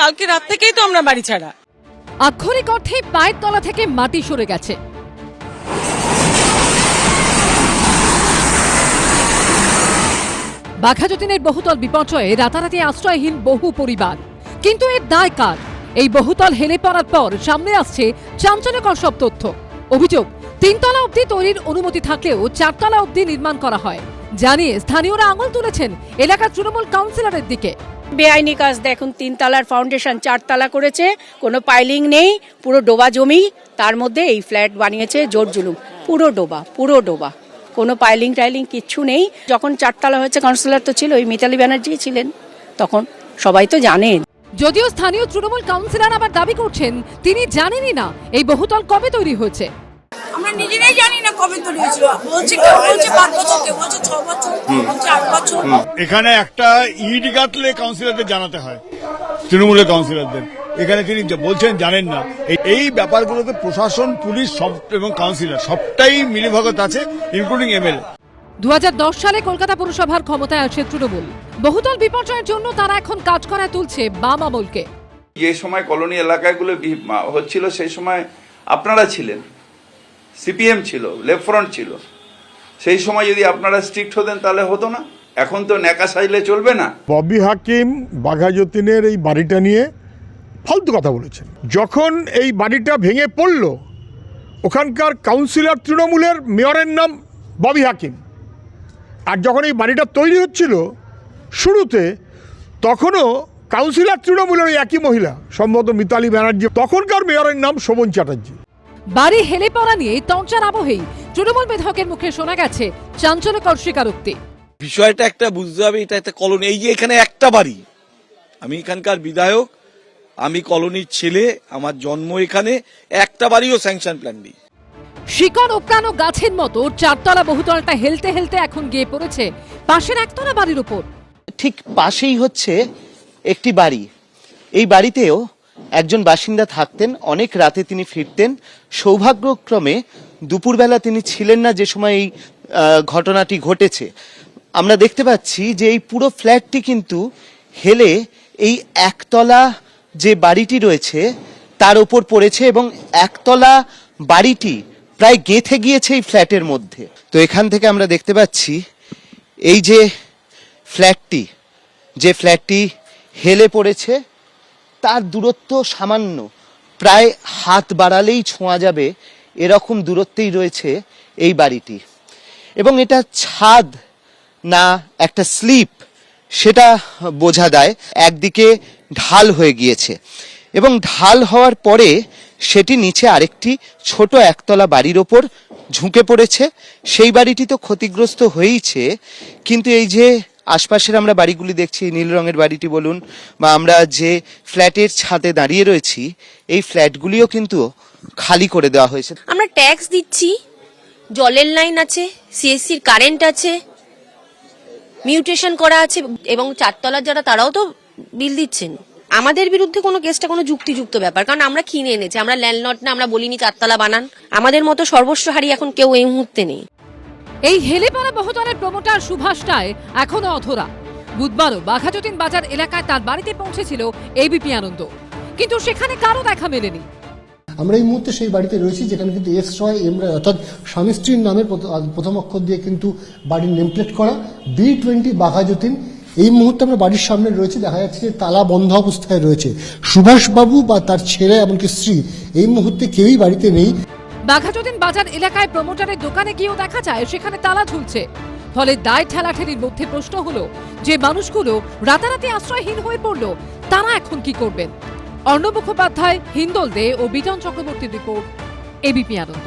কালকে রাত থেকেই তো আমরা বাড়ি ছাড়া। আক্ষরিক অর্থে পায়ের তলা থেকে মাটি সরে গেছে। বাঘাযতীনের বহুতল বিপর্যয়ে রাতারাতি আশ্রয়হীন বহু পরিবার। কিন্তু এর দায় কার? এই বহুতল হেলে পড়ার পর সামনে আসছে চাঞ্চল্যকর সব তথ্য। অভিযোগ, 3 তলা অবধি তৈরির অনুমতি থাকলেও 4 তলা অবধি নির্মাণ করা হয়। জানিয়ে স্থানীয়রা আঙুল তুলেছেন এলাকার তৃণমূল কাউন্সিলরের দিকে। বেআইনি কাজ, দেখুন 3 তলার ফাউন্ডেশন 4 তলা করেছে, কোনো পাইলিং নেই, পুরো ডোবা জমি, তার মধ্যে এই ফ্ল্যাট বানিয়েছে জোর জুলুম, পুরো ডোবা, কোনো পাইলিং টাইলিং কিচ্ছু নেই। যখন 4 তলা হয়েছে, কাউন্সিলর তো ছিল, ওই মিতালি ব্যানার্জি ছিলেন, তখন সবাই তো জানেন। যদিও স্থানীয় তৃণমূল কাউন্সিলর আবার দাবি করছেন তিনি জানেনই না এই বহুতল কবে তৈরি হয়েছে। আমরা নিজেরাই জানি না কবে তৈরি হয়েছিল। বলছে কেউ বলছে 5 বছর, কেউ বলছে 6 বছর, কেউ বলছে 8 বছর। এখানে একটা ইট গাঁথলে কাউন্সিলরদের জানাতে হয়, তৃণমূলের কাউন্সিলরদের। এখানে তিনি বলছেন জানেন না। এই ব্যাপারগুলোতে প্রশাসন, পুলিশ সব এবং কাউন্সিলর সবটাই মিলিভগত আছে, ইনক্লুডিং এমএলএ। 2010 সালে কলকাতা পুরসভার ক্ষমতায় আসে তৃণমূল। বহুতল বিপর্যয়ের জন্য তারা এখন কাজ করায় তুলছে বাম আমলকে। যে সময় কলোনি এলাকাগুলো হচ্ছিল সেই সময় আপনারা ছিলেন, সিপিএম ছিল, লেফট ফ্রন্ট ছিল। সেই সময় যদি আপনারা স্ট্রিক্ট হতেন তাহলে হতো না। এখন তো ন্যাকা সাইলে চলবে না। ববি হাকিম বাঘাযতীনের এই বাড়িটা নিয়ে ফালতু কথা বলেছেন। যখন এই বাড়িটা ভেঙে পড়ল, ওখানকার কাউন্সিলর তৃণমূলের, মেয়রের নাম ববি হাকিম। আর যখন এই বাড়িটা তৈরি হচ্ছিল শুরুতে, তখনও কাউন্সিলর তৃণমূলের ওই একই মহিলা, সম্ভবত মিতালি ব্যানার্জি, তখনকার মেয়রের নাম শোভন চ্যাটার্জি। বাড়ি হেলে পড়া নিয়ে তঞ্চার আবহেই তৃণমূল বিধায়কের মুখে শোনা গেছে চাঞ্চল্যকর স্বীকারোক্তি। বিষয়টা একটা বুঝতে হবে, এটা একটা কলোনি। এই যে এখানে একটা বাড়ি, আমি এখানকার বিধায়ক, আমি কলোনির ছেলে, আমার জন্ম এখানে, একটা বাড়িও স্যাংশন প্ল্যান নেই। শিকড় ওপড়ানো গাছের মতো 4 তলা বহুতলটা হেলতে হেলতে এখন গিয়ে পড়েছে পাশের একতলা বাড়ির উপর। ঠিক পাশেই হচ্ছে একটি বাড়ি। এই বাড়িতেও একজন বাসিন্দা থাকতেন। অনেক রাতে তিনি ফিরতেন। সৌভাগ্যক্রমে দুপুরবেলা তিনি ছিলেন না যে সময় এই ঘটনাটি ঘটেছে। আমরা দেখতে পাচ্ছি যে এই পুরো ফ্ল্যাটটি কিন্তু হেলে এই একতলা যে বাড়িটি রয়েছে তার উপর পড়েছে, এবং একতলা বাড়িটি প্রায় গেঁথে গিয়েছে এই ফ্ল্যাটের মধ্যে। তো এখান থেকে আমরা দেখতে পাচ্ছি এই যে ফ্ল্যাটটি হেলে পড়েছে, তার দূরত্ব সামান্য, প্রায় হাত বাড়ালেই ছোঁয়া যাবে এরকম দূরত্বেই রয়েছে এই বাড়িটি। এবং এটা ছাদ না একটা স্লিপ সেটা বোঝা যায়। একদিকে ঢাল হয়ে গিয়েছে, এবং ঢাল হওয়ার পরে সেটি নিচে আরেকটি ছোট একতলা বাড়ির ওপর ঝুঁকে পড়েছে। সেই বাড়িটি তো ক্ষতিগ্রস্ত হয়েইছে, কিন্তু এই যে আশপাশের আমরা বাড়িগুলি দেখছি, নীল রঙের বাড়িটি বলুন, বা আমরা যে ফ্ল্যাটের ছাদে দাঁড়িয়ে রয়েছি, এই ফ্ল্যাটগুলিও কিন্তু খালি করে দেওয়া হয়েছে। আমরা ট্যাক্স দিচ্ছি, জলের লাইন আছে, সিএসসির কারেন্ট আছে, মিউটেশন করা আছে, এবং 4 তলার যারা তারাও তো বিল দিচ্ছেন। আমাদের বিরুদ্ধে কোনো কেসটা কোনো যুক্তিযুক্ত ব্যাপার, কারণ আমরা কিনে এনেছি, আমরা ল্যান্ডলর্ড না, আমরা বলিনি 4 তলা বানান। আমাদের মতো সর্বস্বহারী এখন কেউ এই মুহূর্তে নেই। এই হেলে পড়া বহুতলের প্রমোটার সুভাষ রায় এখনো অধরা। বুধবারও বাঘাযতীন বাজার এলাকায় তার বাড়িতে পৌঁছেছিল এবিপি আনন্দ, কিন্তু সেখানে কারো দেখা মেলেনি। আমরা এই মুহূর্তে সেই বাড়িতে রয়েছি যেখানে কিন্তু এস রয় এম রায়, অর্থাৎ স্বামী স্ত্রীর নামের প্রথম অক্ষর দিয়ে কিন্তু বাড়ির নেমপ্লেট করা, B20 বাঘাযতীন। এই মুহূর্তে আমরা বাড়ির সামনে রয়েছে, দেখা যাচ্ছে যে তালা বন্ধ অবস্থায় রয়েছে। সুভাষবাবু বা তার ছেলে এমনকি স্ত্রী এই মুহূর্তে কেউই বাড়িতে নেই। বাঘাযতীন বাজার এলাকায় প্রমোটারের দোকানে গিয়েও দেখা যায় সেখানে তালা ঝুলছে। ফলে দায় ঠেলাঠেলির মধ্যে প্রশ্ন হলো, যে মানুষগুলো রাতারাতি আশ্রয়হীন হয়ে পড়লো তারা এখন কি করবেন? অর্ণব মুখোপাধ্যায়, হিন্দল দে ও বিজন চক্রবর্তীর রিপোর্ট, এবিপি আনন্দ।